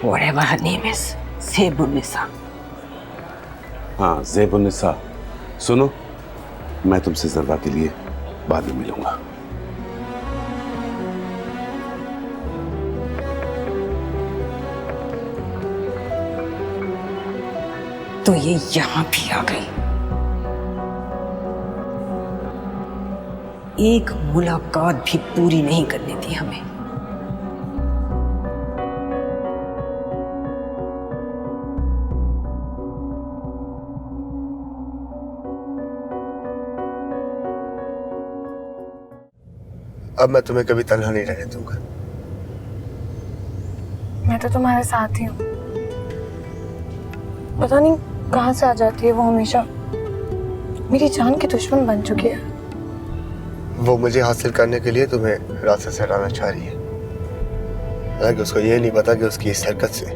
Whatever her name is, ज़ेबुन्निसा। हाँ ज़ेबुन्निसा, सुनो, मैं तुमसे ज़रवा के लिए बाद में मिलूंगा। तो ये यहाँ भी आ गई। एक मुलाकात भी पूरी नहीं करने दी हमें। अब मैं तुम्हें कभी तन्हा नहीं रहने दूंगा। मैं तो तुम्हारे साथ ही हूँ। पता नहीं कहाँ से आ जाती है वो, हमेशा मेरी जान की दुश्मन बन चुकी है। वो मुझे हासिल करने के लिए तुम्हें रास्ते से हटाना चाह रही है, हालांकि उसको ये नहीं पता कि उसकी इस हरकत से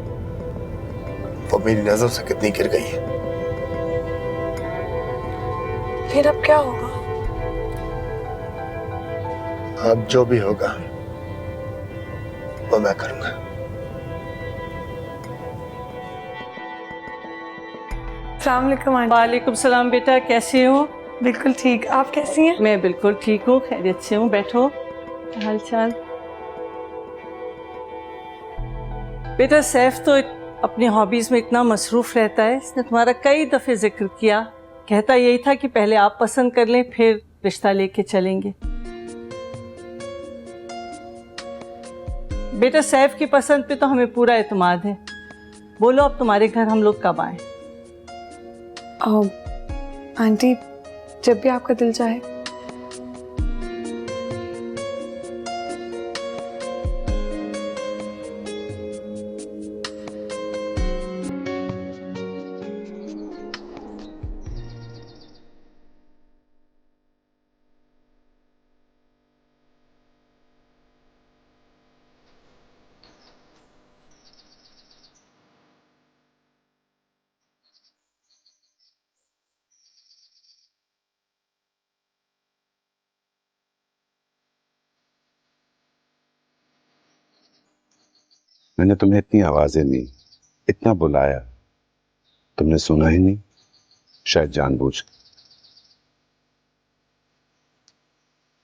वो मेरी नजरों से कितनी गिर गई है। फिर अब क्या होगा? अब जो भी होगा वो मैं करूंगा। अस्सलाम वालेकुम आंटी। वालेकुम सलाम बेटा, कैसे हो? बिल्कुल ठीक, आप कैसी हैं? मैं बिल्कुल ठीक हूँ, खैरियत से हूँ। बैठो, हाल चाल? बेटा सैफ तो अपनी हॉबीज में इतना मसरूफ रहता है, इसने तुम्हारा कई दफे जिक्र किया। कहता यही था कि पहले आप पसंद कर लें, फिर रिश्ता लेके चलेंगे। बेटा सैफ की पसंद पे तो हमें पूरा एतमाद है। बोलो अब तुम्हारे घर हम लोग कब आए? आंटी जब भी आपका दिल चाहे। मैंने तुम्हें इतनी आवाजें दी, इतना बुलाया, तुमने सुना ही नहीं, शायद जानबूझ।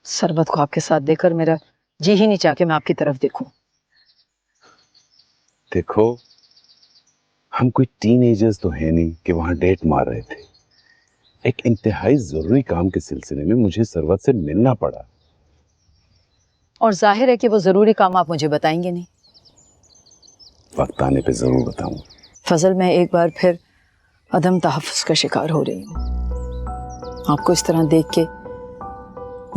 सरबत को आपके साथ देखकर मेरा जी ही नहीं चाह के मैं आपकी तरफ देखूं। देखो, हम कोई टीनेजर्स तो है नहीं कि वहां डेट मार रहे थे। एक इंतहाई जरूरी काम के सिलसिले में मुझे सरवत से मिलना पड़ा। और जाहिर है कि वो जरूरी काम आप मुझे बताएंगे नहीं। वक्त आने पे जरूर बताऊं। फजल, मैं एक बार फिर अदम तहफ़्फ़ुज़ का शिकार हो रही हूँ। आपको इस तरह देख के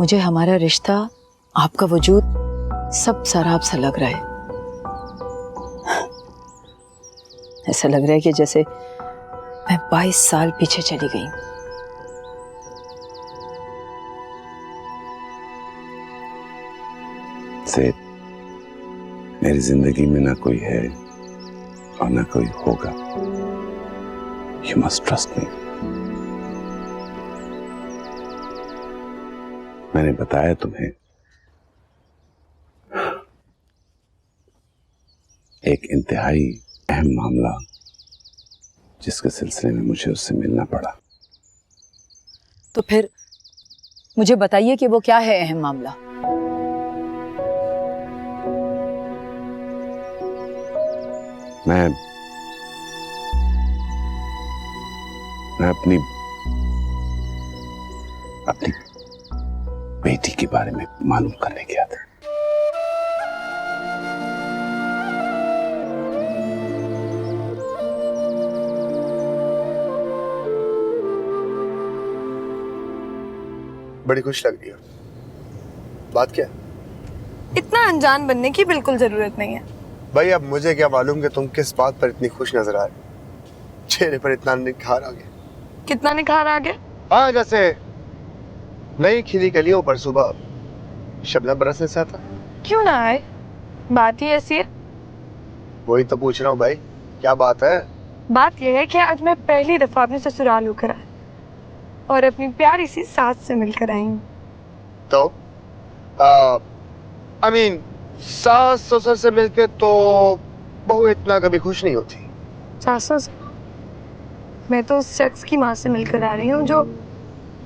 मुझे हमारा रिश्ता, आपका वजूद सब सराब सा लग रहा है। ऐसा लग रहा है कि जैसे मैं 22 साल पीछे चली गई। से मेरी जिंदगी में ना कोई है और ना कोई होगा। You must trust me. मैंने बताया तुम्हें, एक इंतहाई अहम मामला जिसके सिलसिले में मुझे उससे मिलना पड़ा। तो फिर मुझे बताइए कि वो क्या है अहम मामला। मैं अपनी बेटी के बारे में मालूम करने गया था। बड़ी खुश लग रही हो, बात क्या? इतना अनजान बनने की बिल्कुल जरूरत नहीं है। भाई अब मुझे क्या मालूम कि तुम किस बात पर इतनी खुश नजर आ रही, चेहरे पर इतना निखार आ गया। कितना निखार आ गया? हाँ, जैसे नई खिली कलियों पर सुबह शबनम बरसने सा था। क्यों ना आए, बात ही ऐसी है। वही तो पूछ रहा हूँ भाई, क्या बात है? बात यह है कि आज मैं पहली दफा अपने ससुराल होकर आई और अपनी प्यारी सी सास से मिलकर आई हूँ। तो I mean, सास ससुर से मिलके तो बहू इतना कभी खुश नहीं होती। सासू से मैं तो उस शख्स की माँ से मिलकर आ रही हूँ जो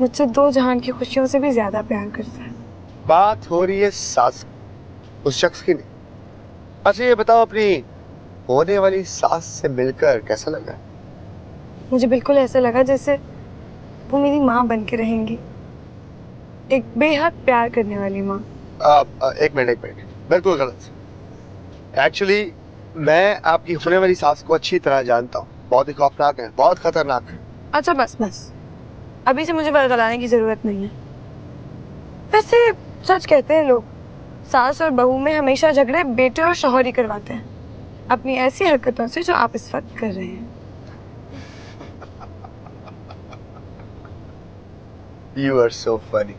मुझसे दो जहान की खुशियों से भी ज्यादा प्यार करता है। बात हो रही है सास, उस शख्स की नहीं। अच्छा ये बताओ, अपनी होने वाली सास से मिलकर कैसा लगा? मुझे बिल्कुल ऐसा लगा जैसे वो मेरी माँ बन के रहेंगी, एक बेहद प्यार करने वाली माँ। एक मिनट बिल्कुल गलत। एक्चुअली मैं आपकी होने वाली सास को अच्छी तरह जानता हूँ, बहुत ही खौफनाक है, बहुत खतरनाक है। अच्छा बस अभी से मुझे बरगलाने की जरूरत नहीं है। वैसे सच कहते हैं लोग, सास और बहू में हमेशा झगड़े बेटे और शौहर ही करवाते हैं, अपनी ऐसी हरकतों से जो आप इस वक्त कर रहे हैं। You are so funny.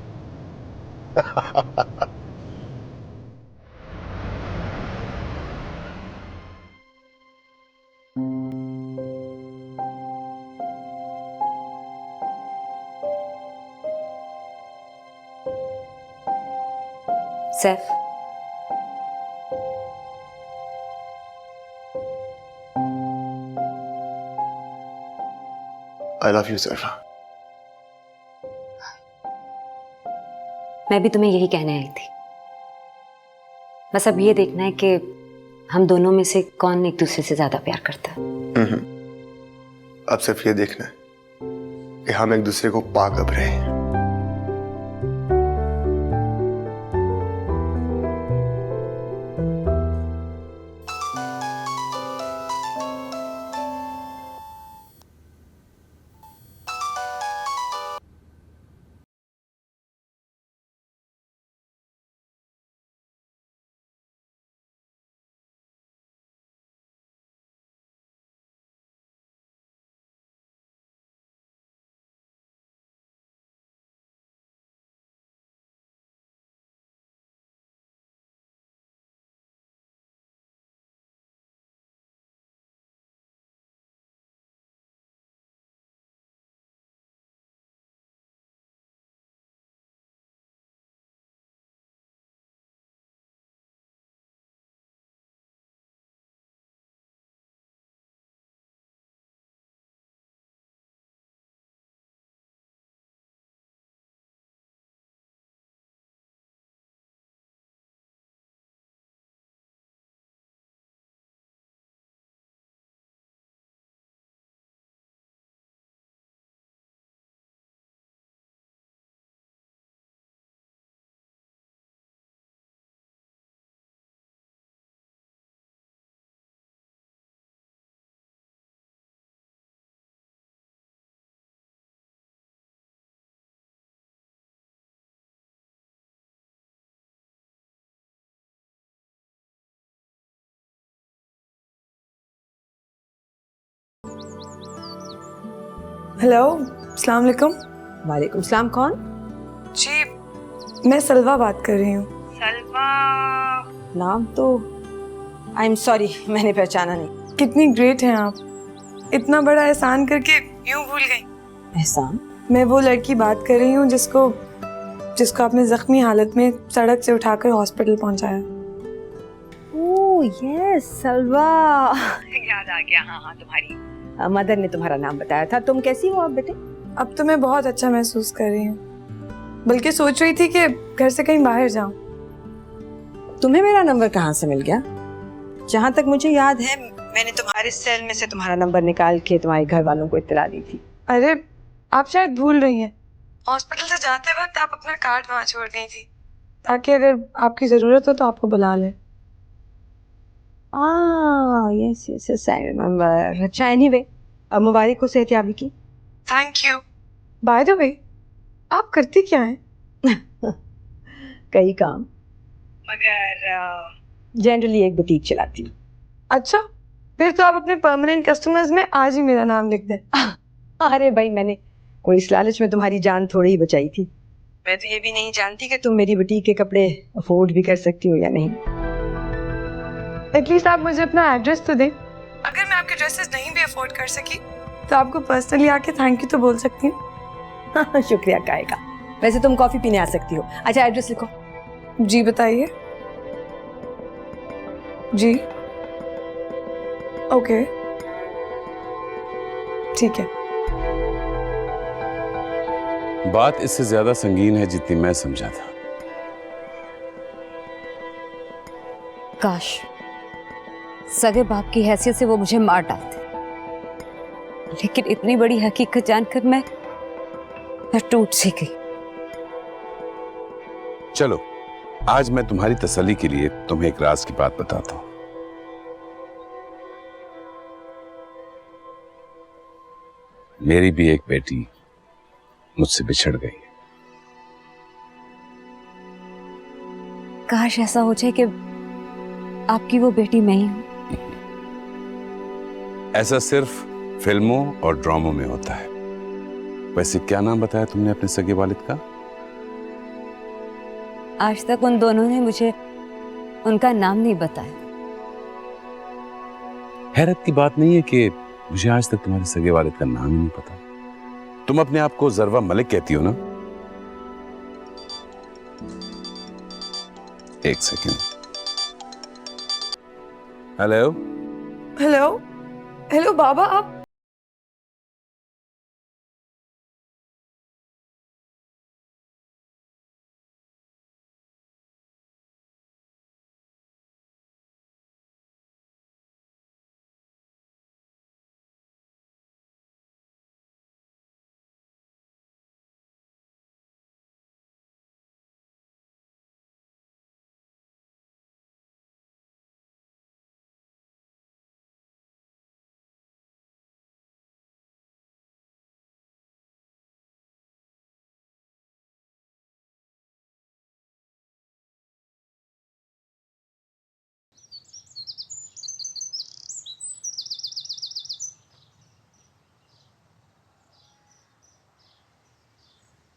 Saif, I love you, Zarfa. मैं भी तुम्हें यही कहने आई थी। बस अब ये देखना है कि हम दोनों में से कौन एक दूसरे से ज्यादा प्यार करता है। अब सिर्फ ये देखना है कि हम एक दूसरे को पा कब रहे हैं। हेलो, अस्सलाम वालेकुम। वालेकुम सलाम। कौन? जी मैं सलवा बात कर रही हूँ। नाम तो आई एम सॉरी, मैंने पहचाना नहीं। कितनी ग्रेट हैं आप, इतना बड़ा एहसान करके यूं भूल गई। एहसान? मैं वो लड़की बात कर रही हूँ जिसको आपने जख्मी हालत में सड़क से उठाकर हॉस्पिटल पहुंचाया। ओह यस, सलवा। याद आ गया। हाँ, तुम्हारी मदर ने तुम्हारा नाम बताया था। तुम कैसी हो अब बेटे? अब तो मैं बहुत अच्छा महसूस कर रही हूँ, बल्कि सोच रही थी कि घर से कहीं बाहर जाऊं। तुम्हें मेरा नंबर कहाँ से मिल गया? जहाँ तक मुझे याद है, मैंने तुम्हारे सेल में से तुम्हारा नंबर निकाल के तुम्हारे घर वालों को इत्तला दी थी। अरे आप शायद भूल रही हैं, हॉस्पिटल से जाते वक्त आप अपना कार्ड वहाँ छोड़ गई थी, ताकि अगर आपकी जरूरत हो तो आपको बुला ले। Yes yes yes, I remember. अच्छा, एनीवे, अब मुबारक हो सेहतयाबी की। Thank you. By the way, आप करती क्या हैं? कई काम, मगर जनरली एक बुटीक चलाती हूँ। अच्छा, फिर तो आप अपने परमानेंट कस्टमर्स में आज ही मेरा नाम लिख दें। अरे भाई, मैंने कोई इस लालच में तुम्हारी जान थोड़ी ही बचाई थी। मैं तो ये भी नहीं जानती कि तुम मेरी बुटीक के कपड़े अफोर्ड भी कर सकती हो या नहीं। एटलीस्ट आप मुझे अपना एड्रेस तो दें। अगर मैं आपके ड्रेसेस नहीं भी अफोर्ड कर सकी तो आपको पर्सनली आके थैंक यू तो बोल सकती हूँ। शुक्रिया काहे का। वैसे तुम कॉफी पीने आ सकती हो। अच्छा, एड्रेस लिखो। जी बताइए। जी ओके, ठीक है। बात इससे ज्यादा संगीन है जितनी मैं समझा था। काश सगे बाप की हैसियत से वो मुझे मार डालते, लेकिन इतनी बड़ी हकीकत जानकर मैं टूट सी गई। चलो आज मैं तुम्हारी तसल्ली के लिए तुम्हें एक राज की बात बताता हूं। मेरी भी एक बेटी मुझसे बिछड़ गई है। काश ऐसा हो जाए कि आपकी वो बेटी मैं ही हूं। ऐसा सिर्फ फिल्मों और ड्रामों में होता है। वैसे क्या नाम बताया तुमने अपने सगे वालिद का? आज तक उन दोनों ने मुझे उनका नाम नहीं बताया। हैरत की बात नहीं है कि मुझे आज तक तुम्हारे सगे वालिद का नाम ही नहीं पता। तुम अपने आप को जरवा मलिक कहती हो ना? एक सेकेंड। हेलो हेलो, हेलो बाबा, आप?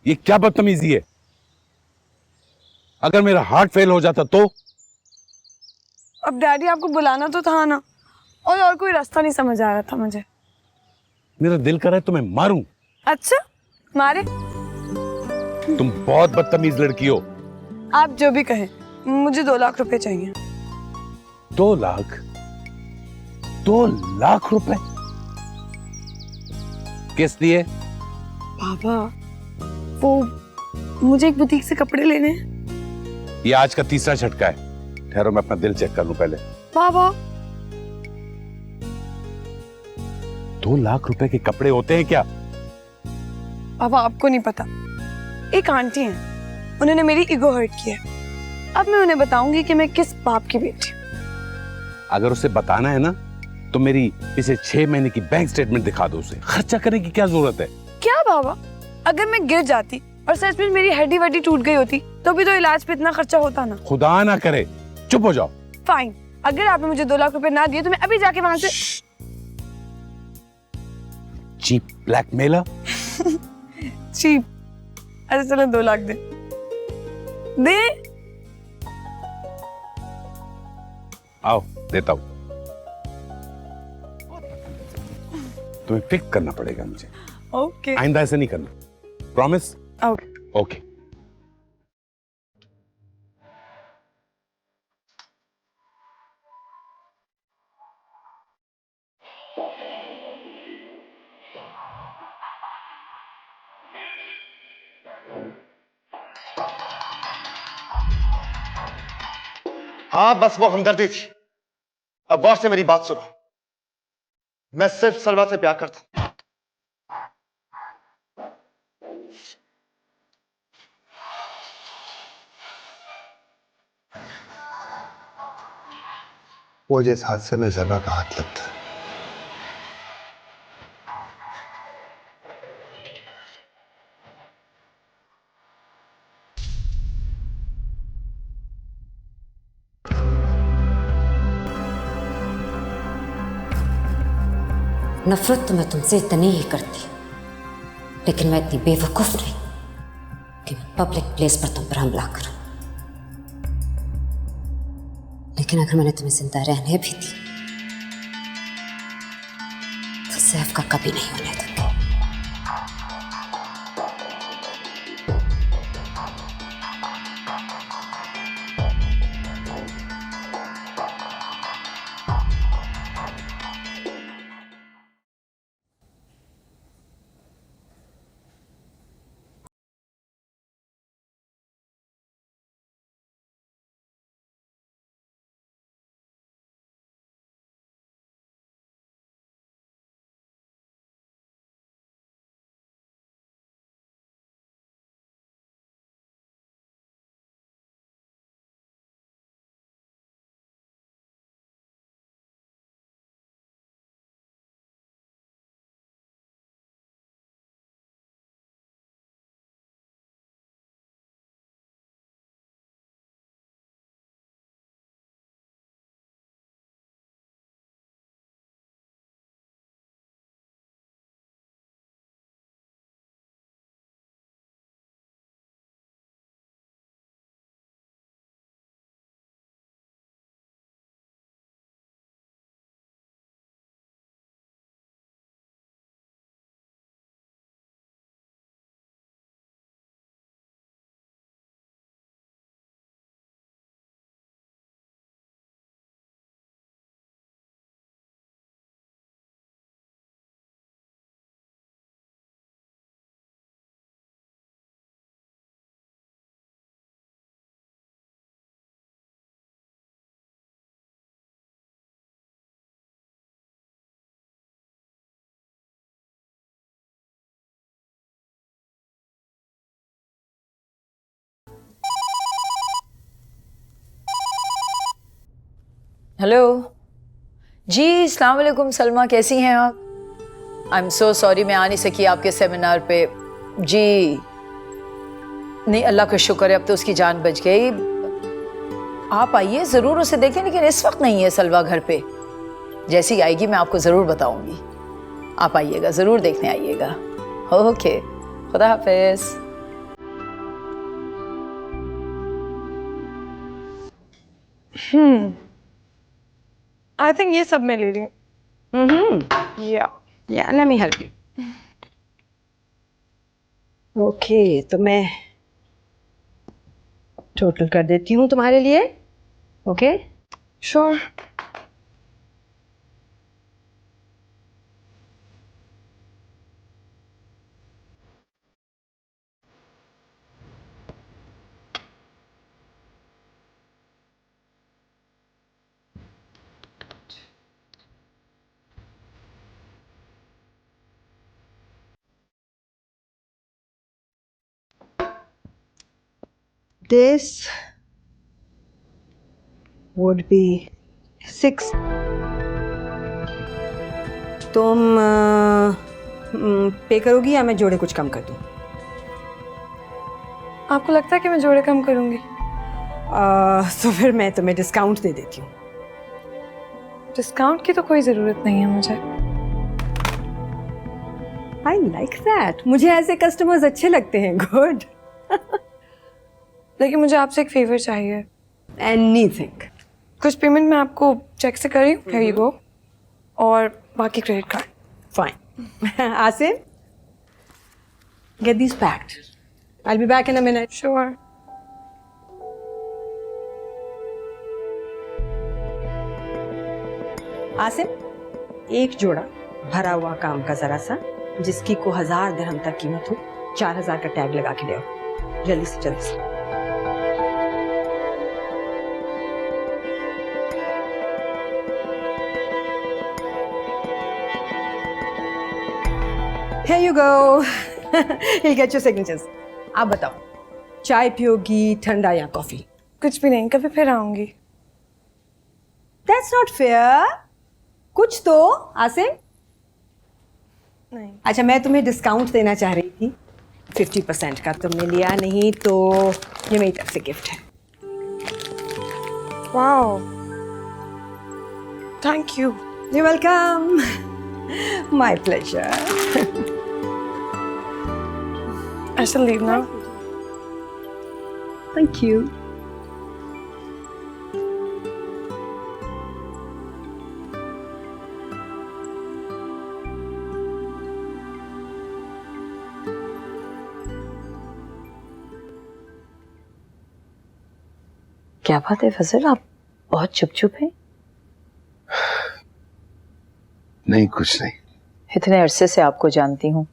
ये क्या बदतमीजी है? अगर मेरा हार्ट फेल हो जाता तो? अब डैडी आपको बुलाना तो था ना, और कोई रास्ता नहीं समझ आ रहा था मुझे। मेरा दिल कर रहा है तुम्हें मारूं। अच्छा, मारे? तुम बहुत बदतमीज लड़की हो। आप जो भी कहें, मुझे 2 लाख रुपए चाहिए। 2 लाख? 2 लाख रुपए? किस लिए? बाबा, वो मुझे एक बुटीक से कपड़े लेने हैं। ये आज का तीसरा झटका है। ठहरो मैं अपना दिल चेक कर लूं पहले। बाबा, 2 लाख रुपए के कपड़े होते हैं क्या? बाबा आपको नहीं पता, एक आंटी हैं, उन्होंने मेरी ईगो हर्ट किया है। अब मैं उन्हें बताऊंगी कि मैं किस बाप की बेटी हूँ। अगर उसे बताना है ना तो मेरी पिछले 6 महीने की बैंक स्टेटमेंट दिखा दो उसे। खर्चा करने की क्या जरूरत है? क्या बाबा, अगर मैं गिर जाती और सच में मेरी हड्डी वड्डी टूट गई होती तो भी तो इलाज पे इतना खर्चा होता ना। खुदा ना करे, चुप हो जाओ। फाइन, अगर आपने मुझे 2 लाख रुपए ना दिए तो मैं अभी जाके वहां से। Cheap blackmailer. चीप? अच्छा चलो 2 लाख दे दे। आओ देता हूं। तुम्हें पिक करना पड़ेगा मुझे। ओके। आइंदा ऐसे नहीं करना, प्रॉमिस? ओके। ओके। हाँ बस वो हमदर्दी थी। अब गौर से मेरी बात सुनो। मैं सिर्फ सलमा से प्यार करता हूं। वो जिस हादसे में जरबा का हाथ लगता है, नफरत तो मैं तुमसे इतनी ही करती, लेकिन मैं इतनी बेवकूफ नहीं कि मैं पब्लिक प्लेस पर तुम पर हमला करूं। लेकिन अगर मैंने तुम्हें जिंदा रहने भी दी तो सैफ का कभी नहीं होने दूंगी। हेलो जी, अस्सलाम वालेकुम सलमा, कैसी हैं आप? आई एम सो सॉरी मैं आ नहीं सकी आपके सेमिनार पे जी। नहीं, अल्लाह का शुक्र है अब तो उसकी जान बच गई। आप आइए, ज़रूर उसे देखें, लेकिन इस वक्त नहीं है सलवा घर पे। जैसी आएगी मैं आपको ज़रूर बताऊंगी। आप आइएगा, ज़रूर देखने आइएगा। ओके, खुदा हाफिज़। आई थिंक ये सब मैं ले रही हूँ। या Yeah, let me help you. Okay, तो मैं टोटल कर देती हूँ तुम्हारे लिए। Okay? Sure. This would be 6. तुम पे करोगी या मैं जोड़े कुछ कम कर दूँ? आपको लगता है कि मैं जोड़े कम करूँगी? तो फिर मैं तुम्हें डिस्काउंट दे देती हूँ। डिस्काउंट की तो कोई ज़रूरत नहीं है मुझे। I like that. मुझे ऐसे कस्टमर्स अच्छे लगते हैं। गुड। लेकिन मुझे आपसे एक फेवर चाहिए। एनीथिंग। कुछ पेमेंट मैं आपको चेक से करी, हियर यू गो, और बाकी credit card. Fine. Asim, get these packed. I'll be back in a minute. Sure. Asim, एक जोड़ा भरा हुआ काम का जरा सा, जिसकी को 1000 दिरहम तक कीमत हो, 4000 का टैग लगा के ले आओ। जल्दी से जल्दी से। Here you go. He'll get your signatures. आप बताओ, चाय पियोगी, ठंडा या कॉफी? कुछ भी नहीं, कभी फिर आऊँगी। That's not fair. कुछ तो आसिम। नहीं। अच्छा, मैं तुम्हें डिस्काउंट देना चाह रही थी 50% का, तुमने लिया नहीं, तो ये मेरी तरफ से गिफ्ट है। Wow, thank you. You welcome. My pleasure. I shall leave now. Thank you. क्या बात है फजल, आप बहुत चुप चुप हैं? नहीं, कुछ नहीं। इतने अरसे से आपको जानती हूँ,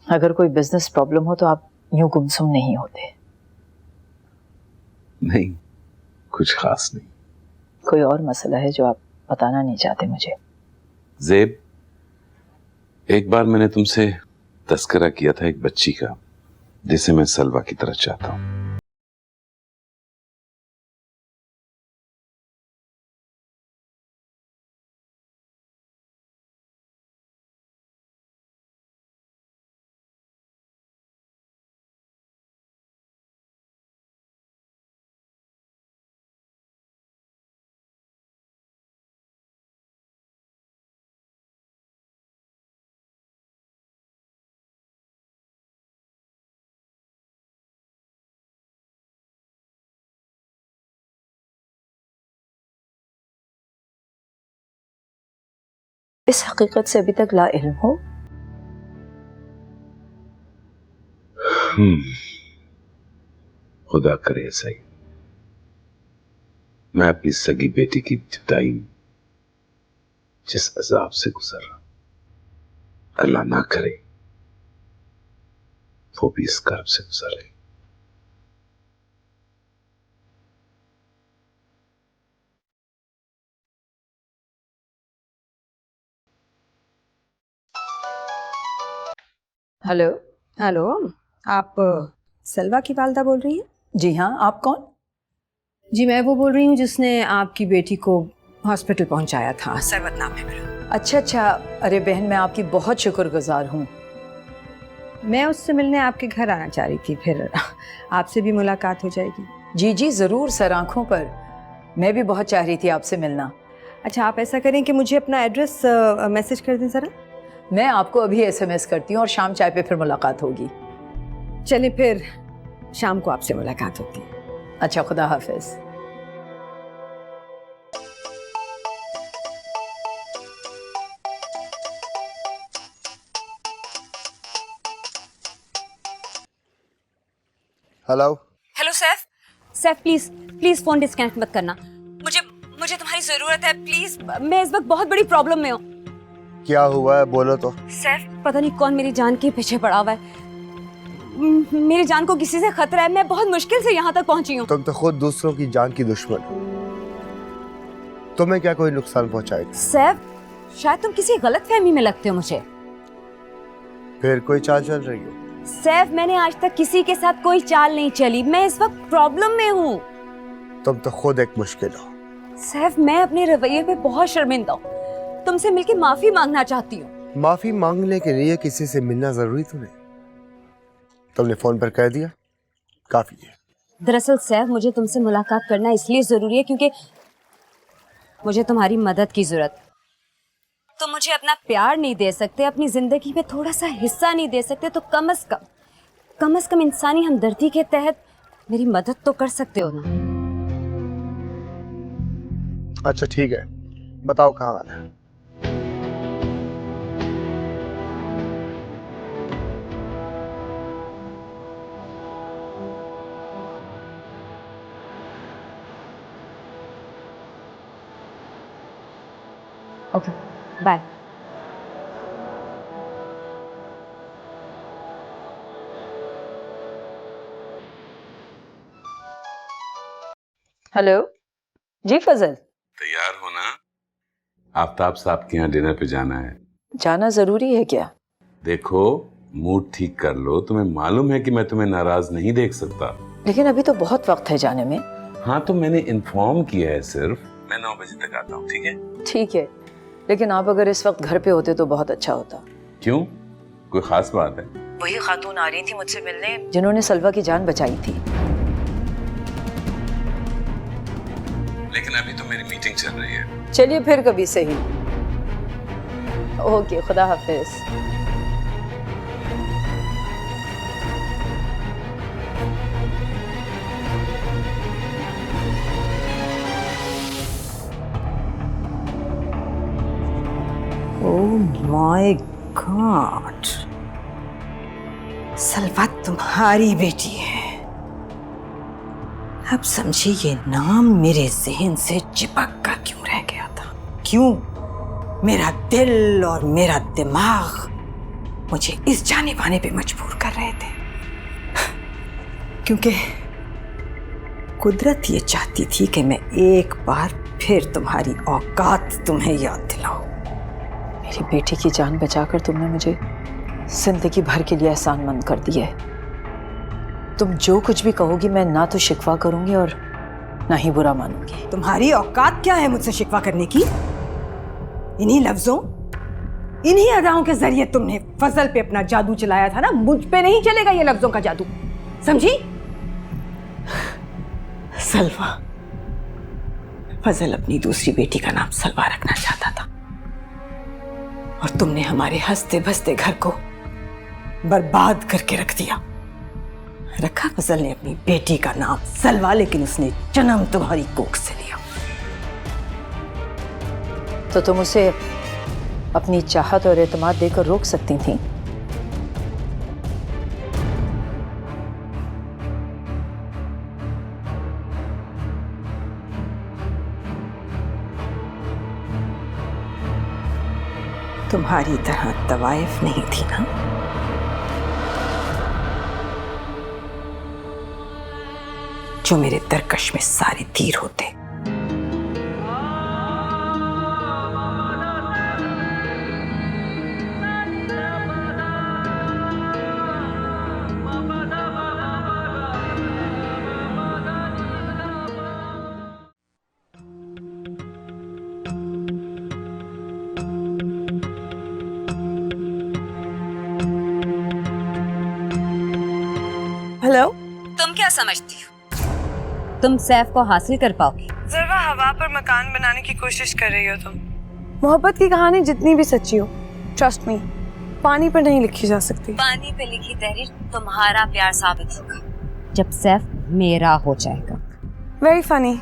अगर कोई बिजनेस प्रॉब्लम हो तो आप यूं गुमसुम नहीं होते। नहीं, कुछ खास नहीं। कोई और मसला है जो आप बताना नहीं चाहते मुझे? ज़ेब, एक बार मैंने तुमसे तस्करा किया था एक बच्ची का, जिसे मैं सलवा की तरह चाहता हूँ। इस हकीकत से अभी तक ला इल्म हो? खुदा करे ऐसा ही। मैं अपनी सगी बेटी की जुदाई जिस अजाब से गुजर रहा, अल्लाह ना करे वो भी इस कर्ब से गुजरे। हेलो। हेलो, आप सलवा की वालदा बोल रही हैं? जी हाँ, आप कौन? जी, मैं वो बोल रही हूँ जिसने आपकी बेटी को हॉस्पिटल पहुंचाया था। सरवत नाम है मेरा। अच्छा, अरे बहन, मैं आपकी बहुत शुक्रगुजार हूँ। मैं उससे मिलने आपके घर आना चाह रही थी, फिर आपसे भी मुलाकात हो जाएगी। जी जी ज़रूर, सर आंखों पर। मैं भी बहुत चाह रही थी आपसे मिलना। अच्छा, आप ऐसा करें कि मुझे अपना एड्रेस मैसेज कर दें ज़रा। मैं आपको अभी SMS करती हूँ और शाम चाय पे फिर मुलाकात होगी। चलिए फिर शाम को आपसे मुलाकात होती है। अच्छा, खुदा हाफिज। Hello. Hello Saif. Saif please please phone disconnect मत करना। मुझे मुझे तुम्हारी जरूरत है प्लीज। मैं इस वक्त बहुत बड़ी प्रॉब्लम में हूँ। क्या हुआ है, बोलो तो। सैफ, पता नहीं कौन मेरी जान के पीछे पड़ा हुआ है। मेरी जान को किसी से खतरा है। मैं बहुत मुश्किल से यहाँ तक पहुंची हूँ। तुम तो खुद दूसरों की जान की दुश्मन हो। तुम्हें क्या कोई नुकसान पहुंचाएगी? सैफ, शायद तुम किसी गलतफहमी में लगते हो मुझे। फिर कोई चाल चल रही हो? सैफ, मैंने आज तक किसी के साथ कोई चाल नहीं चली। मैं इस वक्त प्रॉब्लम में हूँ। तुम तो खुद एक मुश्किल हो। सैफ, मैं अपने रवैये पे बहुत शर्मिंदा हूँ। तुमसे मिलके माफी मांगना चाहती हूँ। माफी मांगने के लिए किसी से मिलना जरूरी तो नहीं। तुमने फोन पर कह दिया, काफी है। दरअसल सैफ, मुझे तुमसे मुलाकात करना इसलिए जरूरी है क्योंकि मुझे तुम्हारी मदद की जरूरत है। तुम मुझे अपना प्यार नहीं दे सकते, अपनी जिंदगी में थोड़ा सा हिस्सा नहीं दे सकते, तो कम से कम इंसानी हमदर्दी के तहत मेरी मदद तो कर सकते हो ना। अच्छा ठीक है, बताओ कहाँ आना है। Okay, bye. हेलो जी फजल। तैयार हो ना? आफ्ताब साहब के यहाँ डिनर पे जाना है। जाना जरूरी है क्या? देखो, मूड ठीक कर लो। तुम्हें मालूम है कि मैं तुम्हें नाराज नहीं देख सकता। लेकिन अभी तो बहुत वक्त है जाने में। हाँ, तो मैंने इन्फॉर्म किया है सिर्फ। मैं 9 बजे तक आता हूँ, ठीक है? ठीक है, लेकिन आप अगर इस वक्त घर पे होते तो बहुत अच्छा होता। क्यों, कोई खास बात है? वही खातून आ रही थी मुझसे मिलने जिन्होंने सलवा की जान बचाई थी। लेकिन अभी तो मेरी मीटिंग चल रही है। चलिए फिर कभी सही। ओके, खुदा हाफिज। ओह माय गॉड, सलवा तुम्हारी बेटी है। अब समझी ये नाम मेरे जहन से चिपक कर क्यों रह गया था। क्यों मेरा दिल और मेरा दिमाग मुझे इस जाने पाने पे मजबूर कर रहे थे, क्योंकि कुदरत ये चाहती थी कि मैं एक बार फिर तुम्हारी औकात तुम्हें याद दिलाऊं। मेरी बेटी की जान बचाकर तुमने मुझे जिंदगी भर के लिए एहसानमंद कर दिया है। तुम जो कुछ भी कहोगी मैं ना तो शिकवा करूंगी और ना ही बुरा मानूंगी। तुम्हारी औकात क्या है मुझसे शिकवा करने की? इन्हीं लफ्जों, इन्हीं अदाओं के जरिए तुमने फजल पे अपना जादू चलाया था ना। मुझ पे नहीं चलेगा ये लफ्जों का जादू, समझी? सलवा, फजल अपनी दूसरी बेटी का नाम सलवा रखना चाहता था और तुमने हमारे हंसते बसते घर को बर्बाद करके रख दिया। रखा फजल ने अपनी बेटी का नाम सलवा, लेकिन उसने जन्म तुम्हारी कोख से लिया। तो तुम उसे अपनी चाहत और एतमाद देकर रोक सकती थी। तुम्हारी तरह तवाइफ नहीं थी ना। जो मेरे तरकश में सारे तीर होते। हेलो। तुम क्या समझती हो तुम सैफ को हासिल कर पाओगी? जरा हवा पर मकान बनाने की कोशिश कर रही हो तुम। मोहब्बत की कहानी जितनी भी सच्ची हो, ट्रस्ट मी, पानी पर नहीं लिखी जा सकती। पानी पे लिखी तहरीर तुम्हारा प्यार साबित होगा जब सैफ मेरा हो जाएगा। Very funny.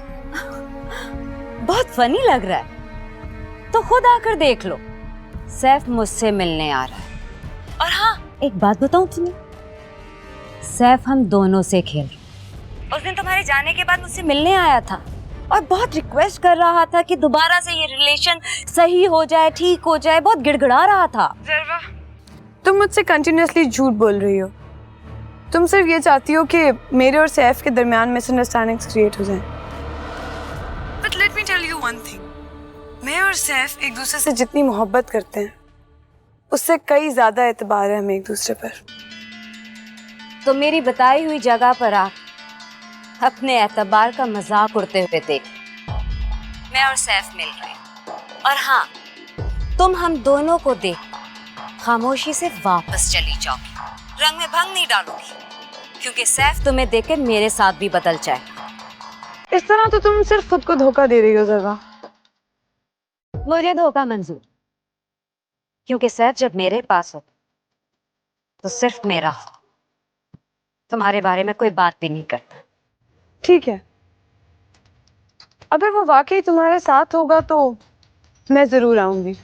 बहुत फनी लग रहा है तो खुद आकर देख लो। सैफ मुझसे मिलने आ रहा है। और हाँ, एक बात बताऊं तुम्हें, सैफ हम दोनों से खेल रहा। उस दिन तुम्हारे जाने के बाद मुझसे मिलने आया था और बहुत रिक्वेस्ट कर रहा था कि दोबारा से ये रिलेशन सही हो जाए, ठीक हो जाए। बहुत गिड़गिड़ा रहा था। जरवा, तुम मुझसे कंटिन्यूअसली झूठ बोल रही हो। तुम सिर्फ ये चाहती हो कि मेरे और सैफ के दरमियान मिसअंडरस्टैंडिंग्स क्रिएट हो जाएं। But let me tell you one thing, मैं और सैफ एक दूसरे से जितनी मोहब्बत करते हैं उससे कई ज्यादा एतबार है हमें एक दूसरे पर। तो मेरी बताई हुई जगह पर आ अपने एतबार का मजाक उड़ते हुए देख। मैं और सैफ मिल रहे हैं और हाँ, तुम हम दोनों को देख खामोशी से वापस चली जाओगी। रंग में भंग नहीं डालोगी क्योंकि सैफ तुम्हें देख के मेरे साथ भी बदल जाएगा। इस तरह तो तुम सिर्फ खुद को धोखा दे रही हो जरवा। मुझे धोखा मंजूर, क्योंकि सैफ जब मेरे पास हो तो सिर्फ मेरा, तुम्हारे बारे में कोई बात भी नहीं करता। ठीक है, अगर वो वाकई तुम्हारे साथ होगा तो मैं जरूर आऊंगी।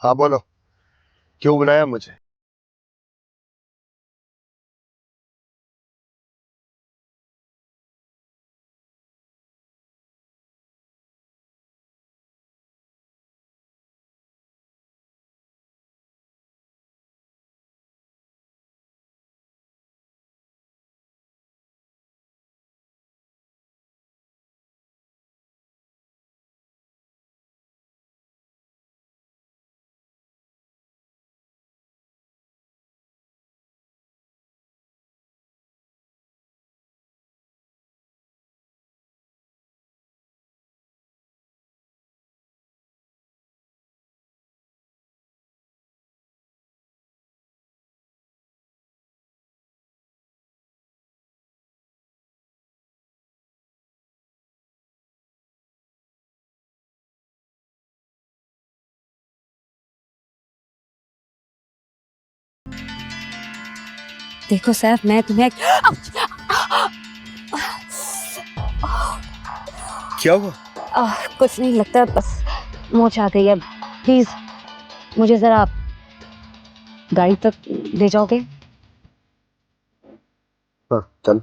हाँ बोलो, क्यों बुलाया मुझे? देखो सैफ, मैं तुम्हें क्या हुआ? कुछ नहीं, लगता बस मोच आ गई है। प्लीज मुझे जरा गाड़ी तक ले जाओगे? हाँ चल।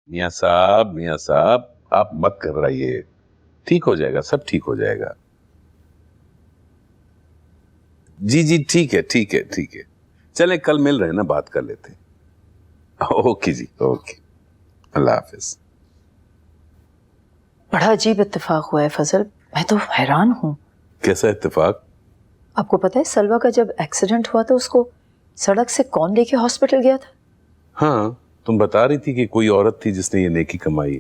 मियाँ साहब आप मत घबराइए, ठीक हो जाएगा, सब ठीक हो जाएगा। जी ठीक है। चले कल मिल रहे हैं ना, बात कर लेते हैं। ओके जी, ओके, अल्लाह हाफिज। बड़ा अजीब इत्तेफाक हुआ है फजल, मैं तो हैरान हूँ। कैसा इत्तेफाक? आपको पता है सलवा का जब एक्सीडेंट हुआ था उसको सड़क से कौन लेके हॉस्पिटल गया था? हाँ, तुम बता रही थी कि कोई औरत थी जिसने ये नेकी कमाई।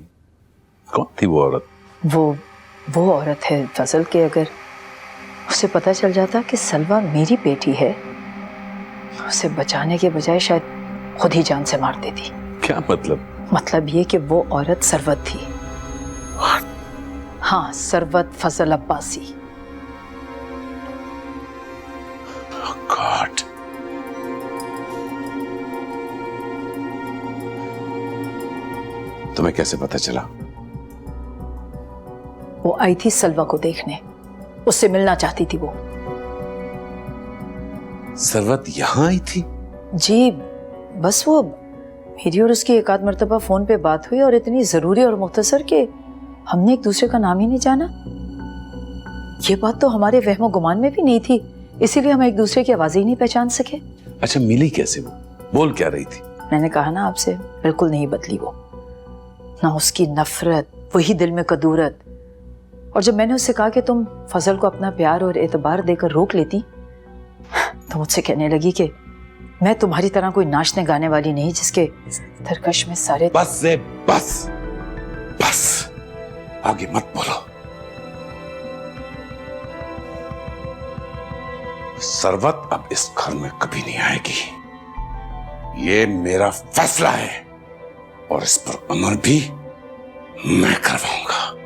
कौन थी वो औरत? वो औरत है फजल के अगर उसे पता चल जाता कि सलवा मेरी बेटी है, उसे बचाने के बजाय शायद खुद ही जान से मार देती। क्या मतलब? मतलब ये कि वो औरत सरवत थी। हाँ, सरवत फजल अब्बासी। गॉड, तुम्हें कैसे पता चला? वो आई थी सलवा को देखने, उससे मिलना चाहती थी वो। सरवत यहाँ आई थी? जी, बस वो मेरी और उसकी एक आध मरतबा फोन पे बात हुई और इतनी जरूरी और मुख्तसर कि हमने एक दूसरे का नाम ही नहीं जाना। ये बात तो हमारे वहमो गुमान में भी नहीं थी, इसीलिए हम एक दूसरे की आवाज़ ही नहीं पहचान सके। अच्छा मिली कैसे? वो बोल क्या रही थी? मैंने कहा ना आपसे, बिल्कुल नहीं बदली वो। ना उसकी नफरत, वही दिल में कदूरत। और जब मैंने उससे कहा कि तुम फजल को अपना प्यार और एतबार देकर रोक लेती, तो मुझसे कहने लगी कि मैं तुम्हारी तरह कोई नाचने गाने वाली नहीं जिसके तरकश में सारे। बस से बस बस, आगे मत बोलो। सरवत अब इस घर में कभी नहीं आएगी। ये मेरा फैसला है और इस पर अमल भी मैं करवाऊंगा।